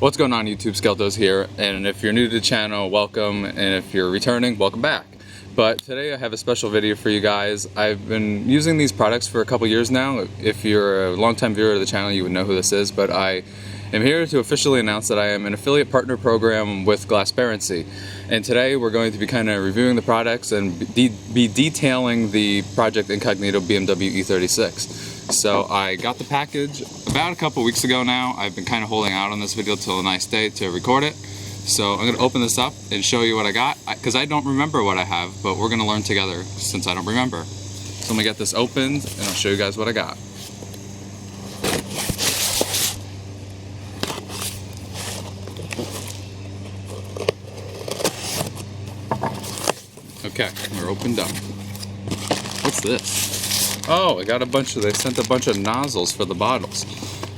What's going on, YouTube? Skeltos here, and if you're new to the channel, welcome, and if you're returning, welcome back. But today I have a special video for you guys. I've been using these products for a couple years now. If you're a longtime viewer of the channel, you would know who this is, but I am here to officially announce that I am an affiliate partner program with Glassparency. And today we're going to be kind of reviewing the products and be detailing the Project Incognito BMW E36. So I got the package about a couple weeks ago now. I've been kind of holding out on this video till a nice day to record it. So I'm going to open this up and show you what I got, because I don't remember what I have, but we're going to learn together since I don't remember. So I'm going to get this opened and I'll show you guys what I got. Okay, we're opened up. What's this? Oh, I got they sent a bunch of nozzles for the bottles.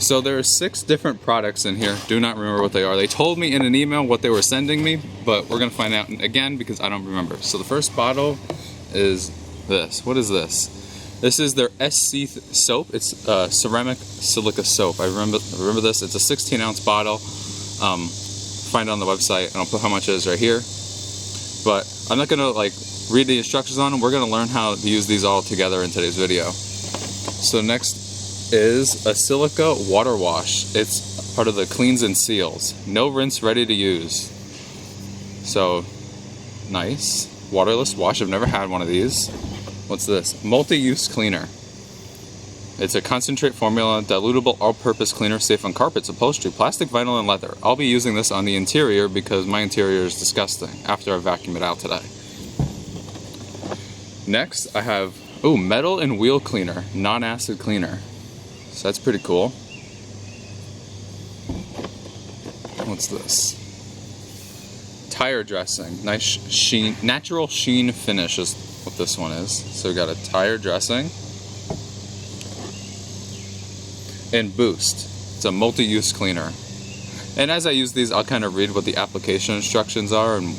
So there are 6 different products in here. Do not remember what they are. They told me in an email what they were sending me, but we're gonna find out again because I don't remember. So the first bottle is this. What is this? This is their SC soap. It's ceramic silica soap. I remember this. It's a 16-ounce bottle. Find it on the website, and I'll put how much it is right here. But I'm not gonna read the instructions on them. We're gonna learn how to use these all together in today's video. So next is a silica water wash. It's part of the cleans and seals. No rinse, ready to use. So nice. Waterless wash. I've never had one of these. What's this? Multi-use cleaner. It's a concentrate formula, dilutable all-purpose cleaner, safe on carpets, upholstery, plastic, vinyl, and leather. I'll be using this on the interior because my interior is disgusting after I vacuum it out today. Next, I have, metal and wheel cleaner, non-acid cleaner. So that's pretty cool. What's this? Tire dressing, nice sheen, natural sheen finish is what this one is. So we got a tire dressing. And Boost. It's a multi-use cleaner. And as I use these, I'll kind of read what the application instructions are and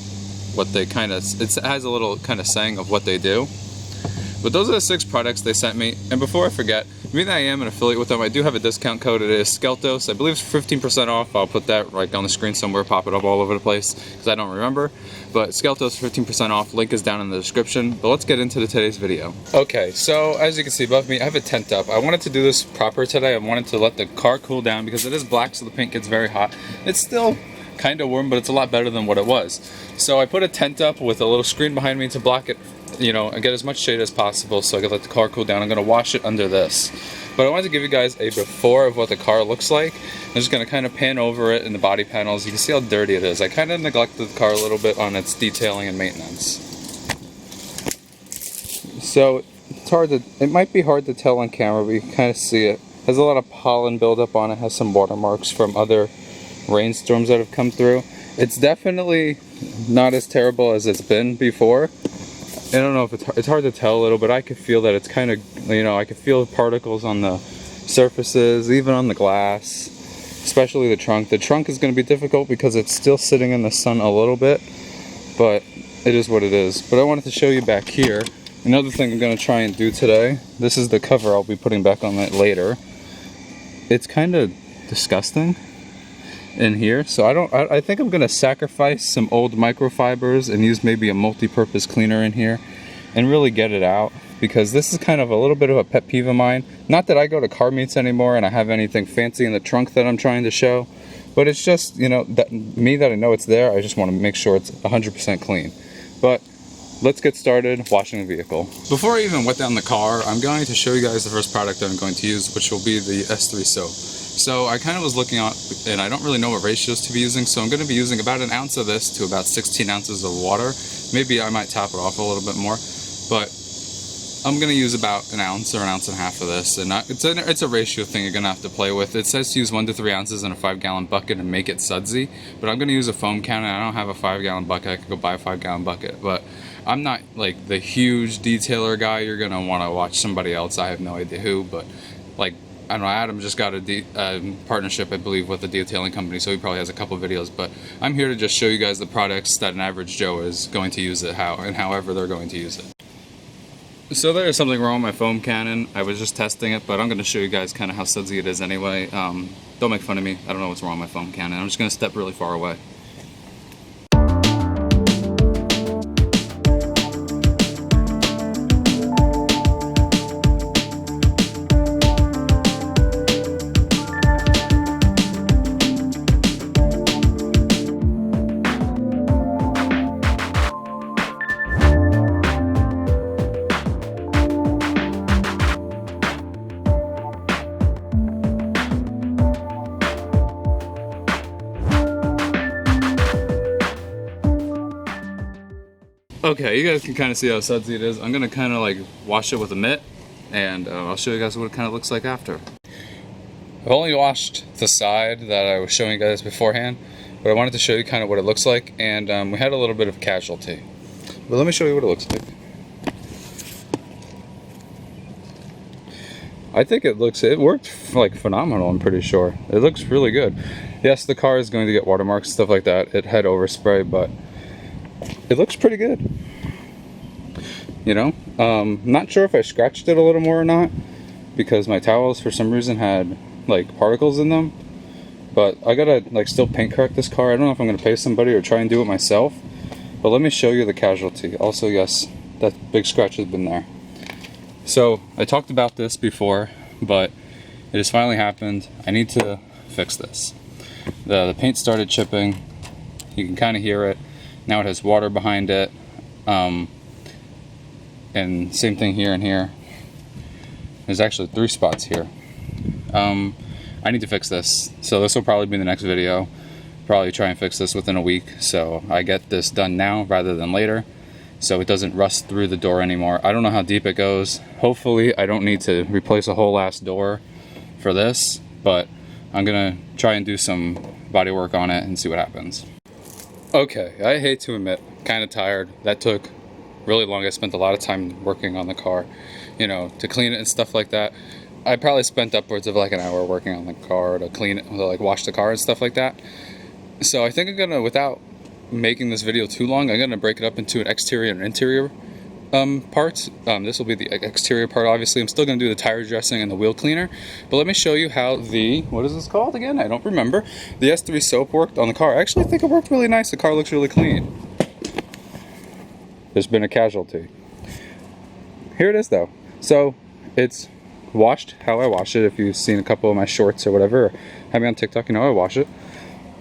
what they it has a little kind of saying of what they do. But those are the 6 products they sent me. And before I forget, being that I am an affiliate with them, I do have a discount code. It is Skeltos. I believe it's 15% off. I'll put that right on the screen somewhere, pop it up all over the place because I don't remember. But Skeltos, 15% off. Link is down in the description. But let's get into today's video. Okay, so as you can see above me, I have a tent up. I wanted to do this proper today. I wanted to let the car cool down because it is black, so the paint gets very hot. It's still kind of warm, but it's a lot better than what it was. So I put a tent up with a little screen behind me to block it, and get as much shade as possible so I can let the car cool down. I'm going to wash it under this. But I wanted to give you guys a before of what the car looks like. I'm just going to kind of pan over it in the body panels. You can see how dirty it is. I kind of neglected the car a little bit on its detailing and maintenance. So it might be hard to tell on camera, but you can kind of see it. It has a lot of pollen buildup on it. Has some watermarks from other rainstorms that have come through. It's definitely not as terrible as it's been before. I don't know if it's hard to tell a little, but I could feel that it's kind of, I could feel the particles on the surfaces, even on the glass, especially the trunk. The trunk is going to be difficult because it's still sitting in the sun a little bit, but it is what it is. But I wanted to show you back here. Another thing I'm going to try and do today, this is the cover I'll be putting back on that later. It's kind of disgusting in here, so I think I'm gonna sacrifice some old microfibers and use maybe a multi-purpose cleaner in here and really get it out, because this is kind of a little bit of a pet peeve of mine. Not that I go to car meets anymore and I have anything fancy in the trunk that I'm trying to show, but it's just, that I know it's there, I just want to make sure it's 100% clean. But let's get started washing the vehicle. Before I even wet down the car, I'm going to show you guys the first product that I'm going to use, which will be the S3 soap. So I kind of was looking at, and I don't really know what ratios to be using, so I'm going to be using about 1 ounce of this to about 16 ounces of water. Maybe I might top it off a little bit more, but I'm going to use about 1 ounce or 1.5 ounces of this, and it's a ratio thing you're going to have to play with. It says to use 1 to 3 ounces in a 5-gallon bucket and make it sudsy, but I'm going to use a foam can, and I don't have a 5-gallon bucket. I could go buy a 5-gallon bucket, but I'm not like the huge detailer guy. You're going to want to watch somebody else. I have no idea who, but I don't know, Adam just got a partnership, I believe, with a detailing company, so he probably has a couple videos, but I'm here to just show you guys the products that an average Joe is going to use it, however they're going to use it. So there is something wrong with my foam cannon. I was just testing it, but I'm going to show you guys kind of how sudsy it is anyway. Don't make fun of me. I don't know what's wrong with my foam cannon. I'm just going to step really far away. Okay, you guys can kind of see how sudsy it is. I'm gonna kind of like wash it with a mitt, and I'll show you guys what it kind of looks like after. I've only washed the side that I was showing you guys beforehand, but I wanted to show you kind of what it looks like, and we had a little bit of casualty. But let me show you what it looks like. I think it worked like phenomenal, I'm pretty sure. It looks really good. Yes, the car is going to get watermarks, stuff like that. It had overspray, but it looks pretty good. You know, not sure if I scratched it a little more or not, because my towels for some reason had like particles in them. But I gotta like still paint correct this car. I don't know if I'm gonna pay somebody or try and do it myself. But let me show you the casualty. Also, yes, that big scratch has been there. So I talked about this before, but it has finally happened. I need to fix this. The paint started chipping. You can kind of hear it. Now it has water behind it. And same thing here and here. There's actually 3 spots here. I need to fix this. So this will probably be the next video. Probably try and fix this within a week. So I get this done now rather than later, so it doesn't rust through the door anymore. I don't know how deep it goes. Hopefully I don't need to replace a whole last door for this, but I'm gonna try and do some body work on it and see what happens. Okay, I hate to admit, kind of tired. That took really long. I spent a lot of time working on the car, you know, to clean it and stuff like that. I probably spent upwards of like an hour working on the car to clean it, to like wash the car and stuff like that. So I think I'm gonna, without making this video too long, I'm gonna break it up into an exterior and interior parts. This will be the exterior part, obviously. I'm still gonna do the tire dressing and the wheel cleaner, but let me show you how the, what is this called again? I don't remember. The S3 soap worked on the car. I actually think it worked really nice. The car looks really clean. There's been a casualty. Here it is though. So it's washed how I wash it. If you've seen a couple of my shorts or whatever, or have me on TikTok, you know I wash it.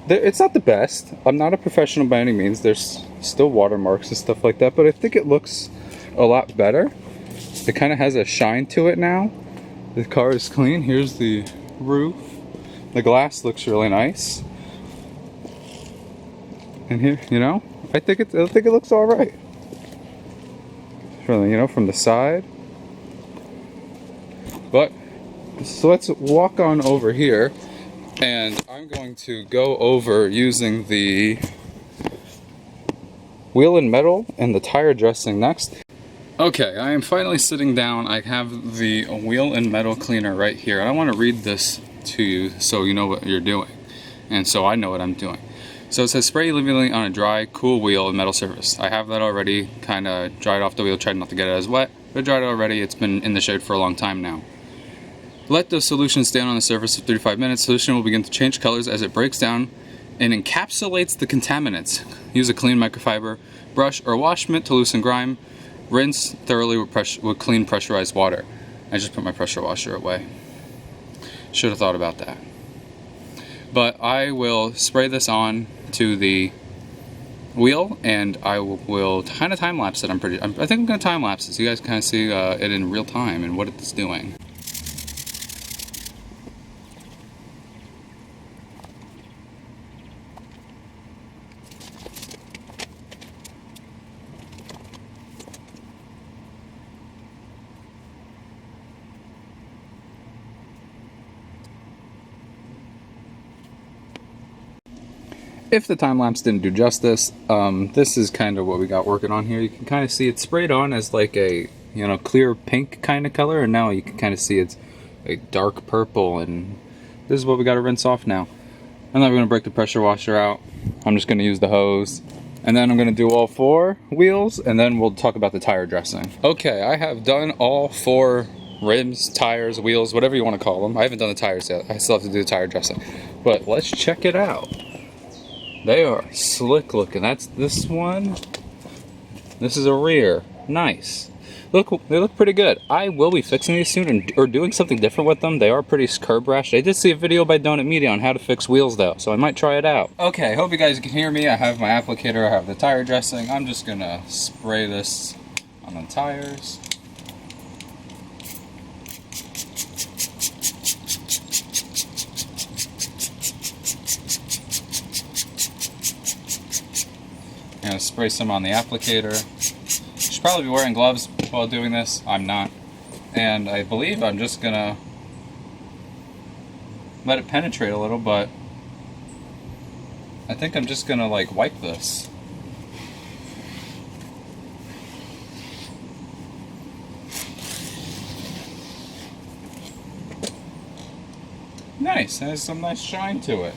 It's not the best. I'm not a professional by any means. There's still watermarks and stuff like that, but I think it looks a lot better. It kind of has a shine to it now. The car is clean. Here's the roof. The glass looks really nice. And here, you know, I think it looks all right. From, you know, from the side. But so let's walk on over here, and I'm going to go over using the wheel and metal and the tire dressing next. Okay, I am finally sitting down. I have the wheel and metal cleaner right here, and I want to read this to you so you know what you're doing, and so I know what I'm doing. So it says spray evenly on a dry, cool wheel and metal surface. I have that already, kind of dried off the wheel, tried not to get it as wet, but dried it already. It's been in the shade for a long time now. Let the solution stand on the surface for 3 to 5 minutes. Solution will begin to change colors as it breaks down and encapsulates the contaminants. Use a clean microfiber brush or wash mitt to loosen grime. Rinse thoroughly with clean pressurized water. I just put my pressure washer away. Should have thought about that. But I will spray this on to the wheel, and I will kind of time lapse it. I think I'm going to time lapse it so you guys kind of see it in real time and what it's doing. If the time lapse didn't do justice, this is kind of what we got working on here. You can kind of see it's sprayed on as like a, you know, clear pink kind of color, and now you can kind of see it's a dark purple, and this is what we got to rinse off now. I'm not going to break the pressure washer out. I'm just going to use the hose And then I'm gonna do all 4 wheels, and then we'll talk about the tire dressing. Okay, I have done all 4 rims, tires, wheels, whatever you want to call them. I haven't done the tires yet. I still have to do the tire dressing. But let's check it out. They are slick looking. That's this one. This is a rear. Nice. Look, they look pretty good. I will be fixing these soon or doing something different with them. They are pretty curb rash. I did see a video by Donut Media on how to fix wheels though, so I might try it out. Okay, hope you guys can hear me. I have my applicator, I have the tire dressing. I'm just gonna spray this on the tires. I'm gonna spray some on the applicator. Should probably be wearing gloves while doing this. I'm not. And I believe I'm just gonna let it penetrate a little, but I think I'm just gonna like wipe this. Nice, it has some nice shine to it.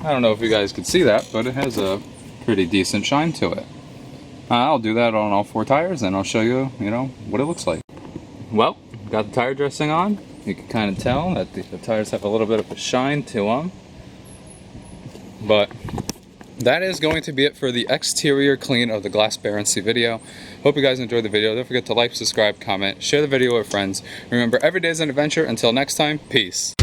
I don't know if you guys could see that, but it has a pretty decent shine to it. I'll do that on all 4 tires and I'll show you, what it looks like. Well, got the tire dressing on. You can kind of tell that the tires have a little bit of a shine to them. But that is going to be it for the exterior clean of the Glassparency video. Hope you guys enjoyed the video. Don't forget to like, subscribe, comment, share the video with friends. Remember, every day is an adventure. Until next time, peace.